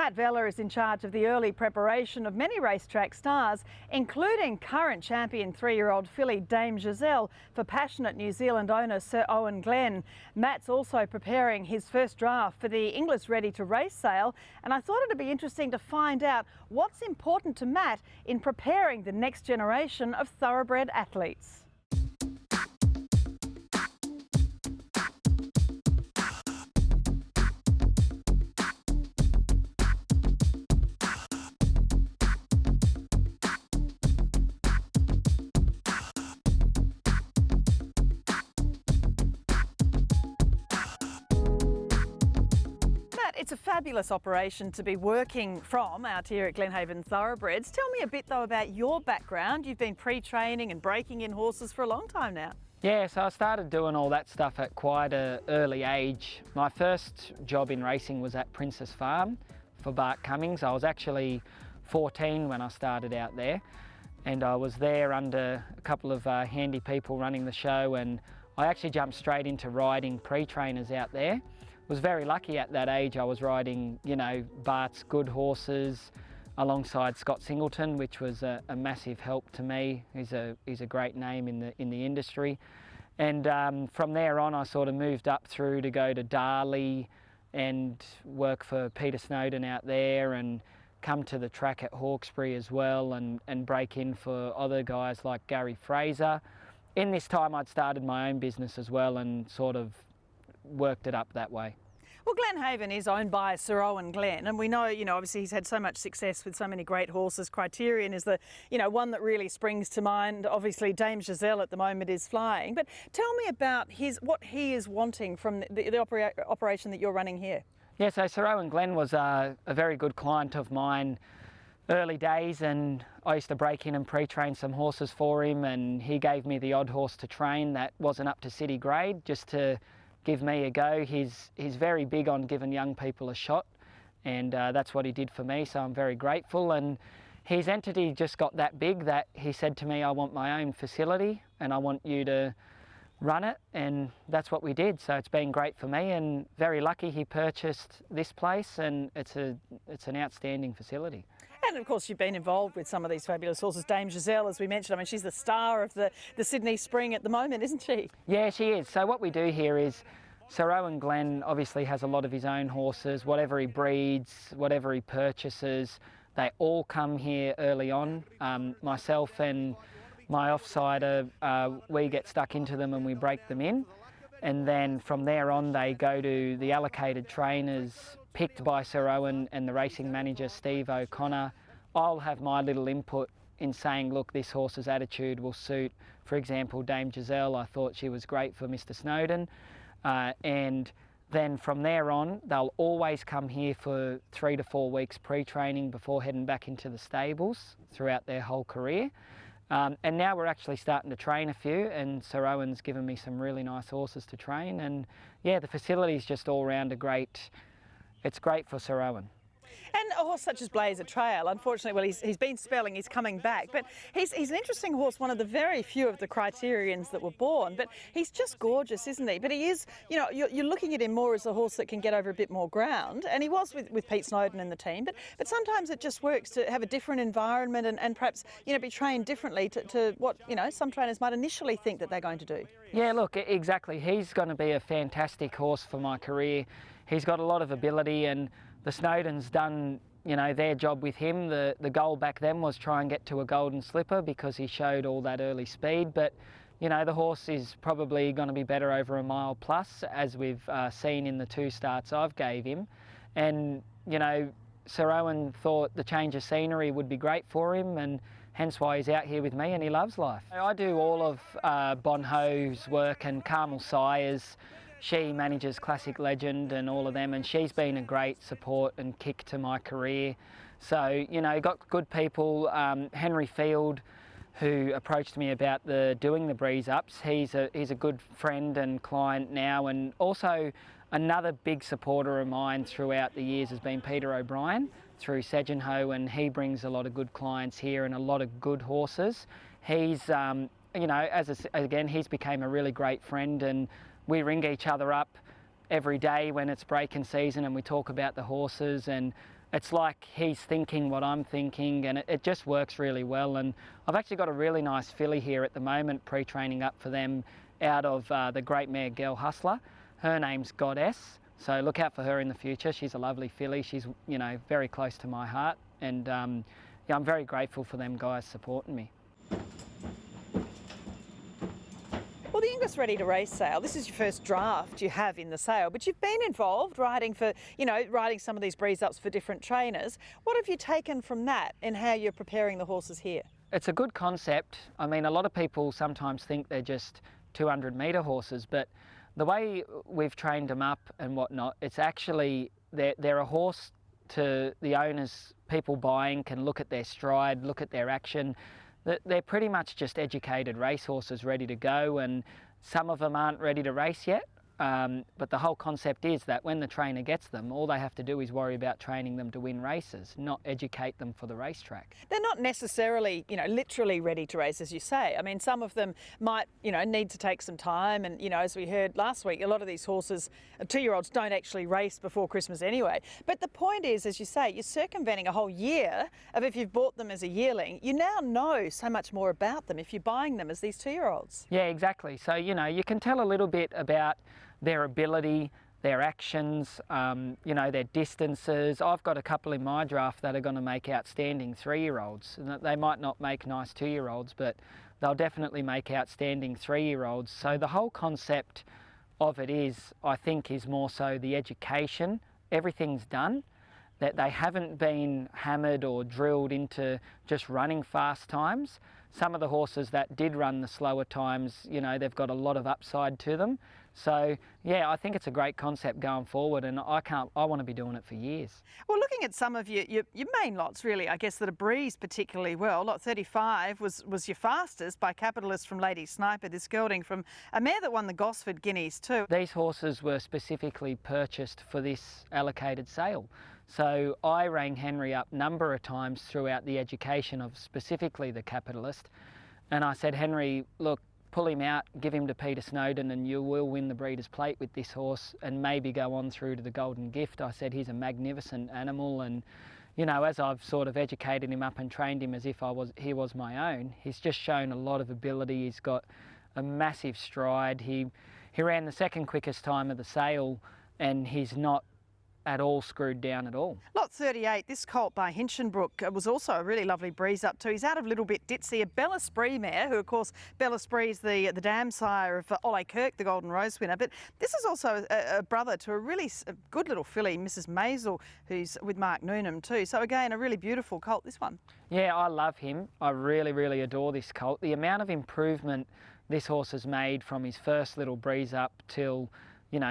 Matt Vella is in charge of the early preparation of many racetrack stars, including current champion 3-year-old filly Dame Giselle for passionate New Zealand owner Sir Owen Glenn. Matt's also preparing his first draft for the Inglis Ready2Race sale, and I thought it'd be interesting to find out what's important to Matt in preparing the next generation of thoroughbred athletes. It's a fabulous operation to be working from out here at Glenhaven Thoroughbreds. Tell me a bit though about your background. You've been pre-training and breaking in horses for a long time now. Yeah, so I started doing all that stuff at quite an early age. My first job in racing was at Princess Farm for Bart Cummings. I was actually 14 when I started out there, and I was there under a couple of handy people running the show, and I actually jumped straight into riding pre-trainers out there. Was very lucky at that age. I was riding, you know, Bart's good horses alongside Scott Singleton, which was a massive help to me. He's a great name in the industry. And from there on, I sort of moved up through to go to Darley and work for Peter Snowden out there, and come to the track at Hawkesbury as well, and break in for other guys like Gary Fraser. In this time, I'd started my own business as well and sort of worked it up that way. Well, Glenhaven is owned by Sir Owen Glenn, and we know, obviously he's had so much success with so many great horses. Criterion is the, one that really springs to mind. Obviously, Dame Giselle at the moment is flying. But tell me about what he is wanting from the operation that you're running here. Yeah, so Sir Owen Glenn was a very good client of mine early days, and I used to break in and pre-train some horses for him, and he gave me the odd horse to train that wasn't up to city grade, just to give me a go. He's very big on giving young people a shot, and that's what he did for me, so I'm very grateful. And his entity just got that big that he said to me, I want my own facility and I want you to run it, and that's what we did. So it's been great for me, and very lucky he purchased this place, and it's an outstanding facility. And of course you've been involved with some of these fabulous horses. Dame Giselle, as we mentioned, I mean, she's the star of the Sydney Spring at the moment, isn't she? Yeah, she is. So what we do here is, Sir Owen Glenn obviously has a lot of his own horses. Whatever he breeds, whatever he purchases, they all come here early on. Myself and my offsider, we get stuck into them and we break them in. And then from there on, they go to the allocated trainers picked by Sir Owen and the racing manager, Steve O'Connor. I'll have my little input in saying, look, this horse's attitude will suit, for example, Dame Giselle. I thought she was great for Mr. Snowden. And then from there on, they'll always come here for 3 to 4 weeks pre-training before heading back into the stables throughout their whole career. And now we're actually starting to train a few, and Sir Owen's given me some really nice horses to train. And yeah, the facility's just all round it's great for Sir Owen. And a horse such as Blazer Trail, unfortunately, well, he's been spelling, he's coming back, but he's an interesting horse, one of the very few of the Criterions that were born, but he's just gorgeous, isn't he? But he is, you're looking at him more as a horse that can get over a bit more ground, and he was with Pete Snowden and the team, but sometimes it just works to have a different environment and perhaps, be trained differently to what, some trainers might initially think that they're going to do. Yeah, look, exactly. He's going to be a fantastic horse for my career. He's got a lot of ability, and the Snowdens done, their job with him. The goal back then was try and get to a golden slipper because he showed all that early speed. But, the horse is probably going to be better over a mile plus, as we've seen in the 2 starts I've gave him. And, Sir Owen thought the change of scenery would be great for him, and hence why he's out here with me, and he loves life. I do all of Bon Ho's work, and Carmel Sayers. She manages Classic Legend and all of them, and she's been a great support and kick to my career. So, got good people. Henry Field, who approached me about doing the breeze ups. He's a good friend and client now, and also another big supporter of mine throughout the years has been Peter O'Brien through Segenho, and he brings a lot of good clients here and a lot of good horses. He's, again, he's became a really great friend, and we ring each other up every day when it's breaking season, and we talk about the horses. And it's like he's thinking what I'm thinking, and it just works really well. And I've actually got a really nice filly here at the moment, pre-training up for them out of the great mare Girl Hustler. Her name's Goddess, so look out for her in the future. She's a lovely filly. She's, you know, very close to my heart, and yeah, I'm very grateful for them guys supporting me. Well, the Inglis Ready2Race sale, this is your first draft you have in the sale, but you've been involved riding for, riding some of these breeze ups for different trainers. What have you taken from that and how you're preparing the horses here? It's a good concept. I mean, a lot of people sometimes think they're just 200-metre horses, but the way we've trained them up and whatnot, it's actually, they're a horse to the owners. People buying can look at their stride, look at their action. They're pretty much just educated racehorses ready to go, and some of them aren't ready to race yet. But the whole concept is that when the trainer gets them, all they have to do is worry about training them to win races, not educate them for the racetrack. They're not necessarily, literally ready to race, as you say. I mean, some of them might, need to take some time. And, as we heard last week, a lot of these horses, 2-year-olds, don't actually race before Christmas anyway. But the point is, as you say, you're circumventing a whole year of if you've bought them as a yearling. You now know so much more about them if you're buying them as these 2-year-olds. Yeah, exactly. So, you can tell a little bit about their ability, their actions, their distances. I've got a couple in my draft that are going to make outstanding 3-year-olds. They might not make nice 2-year-olds, but they'll definitely make outstanding 3-year-olds. So the whole concept of it is, I think, is more so the education. Everything's done, that they haven't been hammered or drilled into just running fast times. Some of the horses that did run the slower times, they've got a lot of upside to them. So, yeah, I think it's a great concept going forward, and I want to be doing it for years. Well, looking at some of your main lots, really, I guess, that are breezed particularly well. Lot 35 was your fastest by Capitalist from Lady Sniper, this gelding from a mare that won the Gosford Guineas too. These horses were specifically purchased for this allocated sale. So I rang Henry up a number of times throughout the education of specifically the Capitalist, and I said, Henry, look, pull him out, give him to Peter Snowden, and you will win the Breeders' Plate with this horse and maybe go on through to the Golden Gift. I said, he's a magnificent animal, and as I've sort of educated him up and trained him as if he was my own, he's just shown a lot of ability. He's got a massive stride. He ran the second quickest time of the sale, and he's not at all screwed down at all. Lot 38, this colt by Hinchinbrook was also a really lovely breeze up too. He's out of Little Bit Ditsy, a Bella Spree mare, who of course Bella Spree's the dam sire of Ole Kirk, the Golden Rose winner. But this is also a brother to a really good little filly, Mrs Maisel, who's with Mark Newnham too. So again, a really beautiful colt, this one. Yeah, I love him. I really, really adore this colt. The amount of improvement this horse has made from his first little breeze up till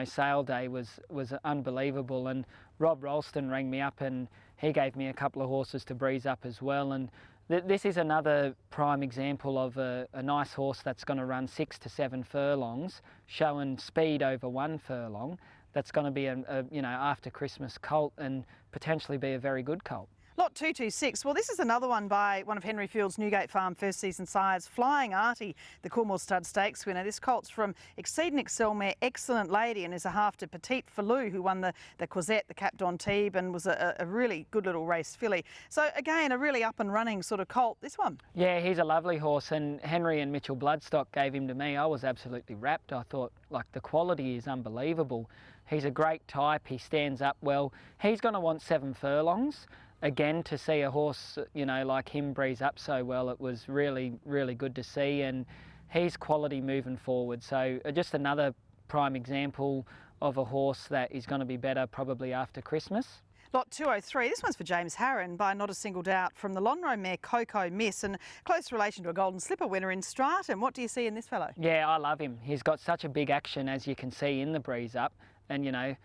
sale day was unbelievable. And Rob Ralston rang me up and he gave me a couple of horses to breeze up as well. And this is another prime example of a nice horse that's going to run 6 to 7 furlongs, showing speed over 1 furlong. That's going to be a after Christmas colt and potentially be a very good colt. Lot 226, well, this is another one by one of Henry Field's Newgate Farm first season sires, Flying Artie, the Coolmore Stud Stakes winner. This colt's from Exceed and Excel mare, Excellent Lady, and is a half to Petite Falou, who won the Quisette, the Cap d'Antibes, and was a really good little race filly. So again, a really up and running sort of colt, this one. Yeah, he's a lovely horse, and Henry and Mitchell Bloodstock gave him to me. I was absolutely rapt. I thought, the quality is unbelievable. He's a great type, he stands up well. He's going to want 7 furlongs. Again, to see a horse, like him breeze up so well, it was really, really good to see, and he's quality moving forward. So just another prime example of a horse that is going to be better probably after Christmas. Lot 203, this one's for James Harron by Not a Single Doubt from the Lonhro mare Coco Miss, and close relation to a Golden Slipper winner in Stratum. What do you see in this fellow? Yeah, I love him. He's got such a big action, as you can see in the breeze up, and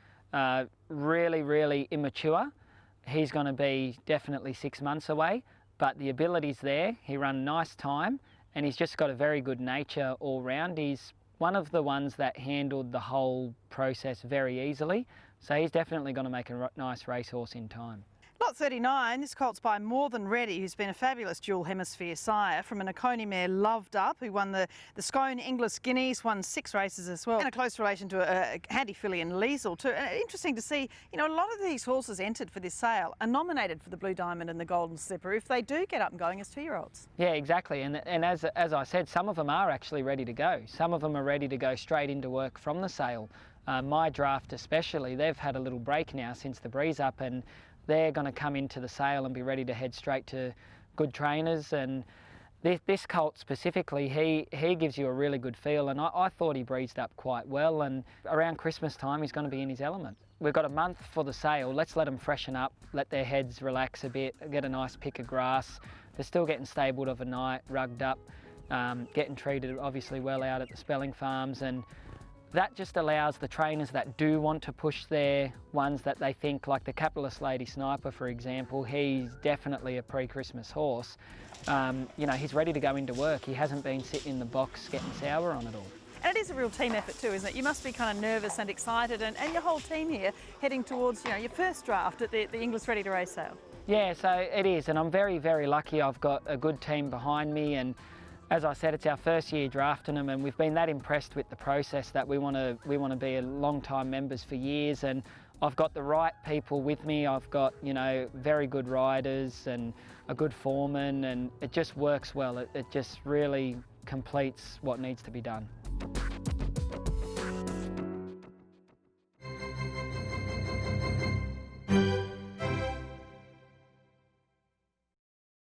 really, really immature. He's going to be definitely 6 months away, but the ability's there. He ran a nice time, and he's just got a very good nature all round. He's one of the ones that handled the whole process very easily, so he's definitely going to make a nice racehorse in time. Lot Lot 39, this colt's by More Than Ready, who's been a fabulous dual hemisphere sire from an Oconee mare Loved Up, who won the Scone Inglis Guineas, won 6 races as well, and a close relation to a handy filly in Liesel too. And interesting to see, you know, a lot of these horses entered for this sale are nominated for the Blue Diamond and the Golden Slipper if they do get up and going as 2-year-olds. Yeah, exactly. And as I said, some of them are actually ready to go. Some of them are ready to go straight into work from the sale. My draft especially, they've had a little break now since the breeze up, and they're going to come into the sale and be ready to head straight to good trainers. And this colt specifically, he gives you a really good feel, and I thought he breezed up quite well, and around Christmas time he's going to be in his element. We've got a month for the sale. Let's let them freshen up, let their heads relax a bit, get a nice pick of grass. They're still getting stabled overnight, rugged up, getting treated obviously well out at the spelling farms, and that just allows the trainers that do want to push their ones that they think, like the Capitalist Lady Sniper, for example, he's definitely a pre-Christmas horse. You know, he's ready to go into work. He hasn't been sitting in the box getting sour on it all. And it is a real team effort too, isn't it? You must be kind of nervous and excited, and your whole team here heading towards, you know, your first draft at the Inglis Ready2Race sale. Yeah, so it is, and I'm very, very lucky. I've got a good team behind me, and as I said, it's our first year drafting them, and we've been that impressed with the process that we want to be a long-time members for years. And I've got the right people with me. I've got, you know, very good riders and a good foreman, and it just works well. It just really completes what needs to be done.